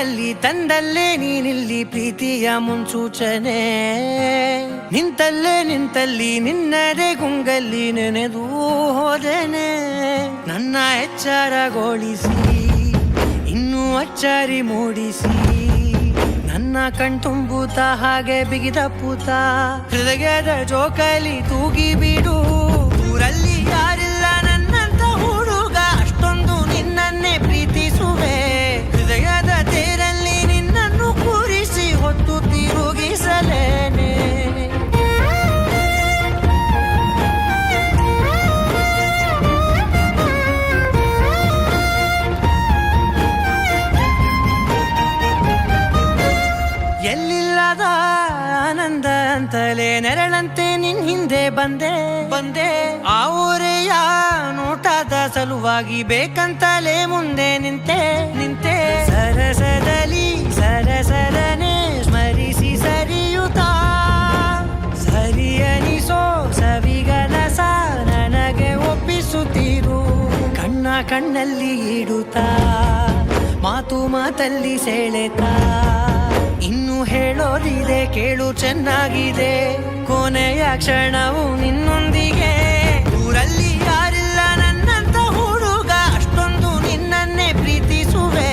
ಮನೆಯಲ್ಲಿ ತಂದಲ್ಲೇ ನೀನಿಲ್ಲಿ ಪ್ರೀತಿಯ ಮುನ್ಸೂಚನೆ ನಿಂತಲ್ಲಿ ನಿನ್ನದೇ ಗುಂಗಲ್ಲಿ ನೆನೆದು ಹೋದೆನೆ ನನ್ನ ಎಚ್ಚರಗೊಳಿಸಿ ಇನ್ನೂ ಅಚ್ಚರಿ ಮೂಡಿಸಿ ನನ್ನ ಕಣ್ತುಂಬುತ್ತ ಹಾಗೆ ಬಿಗಿದ ಪೂತ ಹೃದಯದ ಜೋಕಾಲಿ ತೂಗಿ ಬಿಡು ಊರಲ್ಲಿ ಯಾರಿಲ್ಲ ನನ್ನಂತ ಹುಡುಗ ಅಷ್ಟೊಂದು ನಿನ್ನನ್ನೇ ಪ್ರೀತಿಸುವೆ ಹೃದಯದ ತೇರಲ್ಲಿ ನಿನ್ನನ್ನು ಕೂರಿಸಿ ಹೊತ್ತು ತಿರುಗಿಸಲೇನೆ ಎಲ್ಲಿಲ್ಲದ ಆನಂದ ಅಂತಲೇ ನೆರಳಂತೆ ನಿನ್ ಹಿಂದೆ ಬಂದೆ ಆ ಊರೆಯ ನೋಟದ ಸಲುವಾಗಿ ಬೇಕಂತಲೇ ಮುಂದೆ ನಿಂತೆ ಸರಸರನೆ ಸ್ಮರಿಸಿ ಸರಿಯುತ್ತಾ ಸರಿಯನಿಸೋ ಸವಿಗನಸ ನನಗೆ ಒಪ್ಪಿಸುತ್ತೀರು ಕಣ್ಣಲ್ಲಿ ಇಡುತ್ತಾ ಮಾತಲ್ಲಿ ಸೆಳೆತಾ ಇನ್ನು ಹೇಳೋದಿದೆ ಕೇಳು ಚೆನ್ನಾಗಿದೆ ಕೊನೆಯ ಕ್ಷಣವು ನಿನ್ನೊಂದಿಗೆ ಊರಲ್ಲಿ ಯಾರಿಲ್ಲ ನನ್ನಂತ ಹುಡುಗ ಅಷ್ಟೊಂದು ನಿನ್ನನ್ನೇ ಪ್ರೀತಿಸುವೆ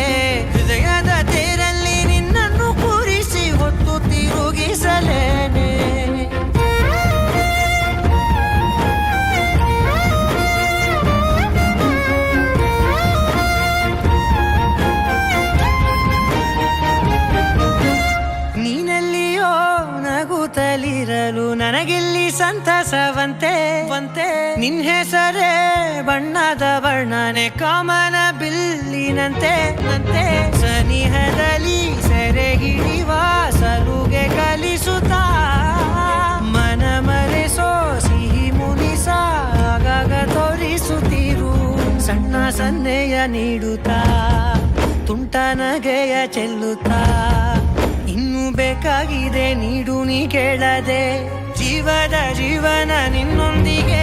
ಹೃದಯದ ತೇರಲ್ಲಿ ನಿನ್ನನ್ನು ಕೂರಿಸಿ ಹೊತ್ತು ತಿರುಗಿಸಲೇನೆ ನೀನೆಲ್ಲಿಯೋ ನಗುತ್ತಲಿರಲು ನನಗಿಲ್ಲಿ ಸಂತಸವಂತೆ ನಿನ್ ಹೆಸರೇ ಬಣ್ಣದ ವರ್ಣನೆ ಕಾಮನ ಬಿಲ್ಲಿನಂತೆ ಸನಿಹದಲ್ಲಿ ಸೆರೆ ಹಿಡಿವ ಸಲುಗೆ ಕಲಿಸುತ್ತಾ ಮನ ಮರೆಸೋ ಸಿಹಿ ಮುನಿಸ ಆಗಾಗ ತೋರಿಸುತ್ತೀರು ಸಣ್ಣ ಸನ್ನೆಯ ನೀಡುತ್ತಾ ತುಂಟ ನಗೆಯ ಚೆಲ್ಲುತ್ತಾ ಇನ್ನು ಬೇಕಾಗಿದೆ ನೀಡು ನೀ ಕೇಳದೆ ಜೀವನ ನಿನ್ನೊಂದಿಗೆ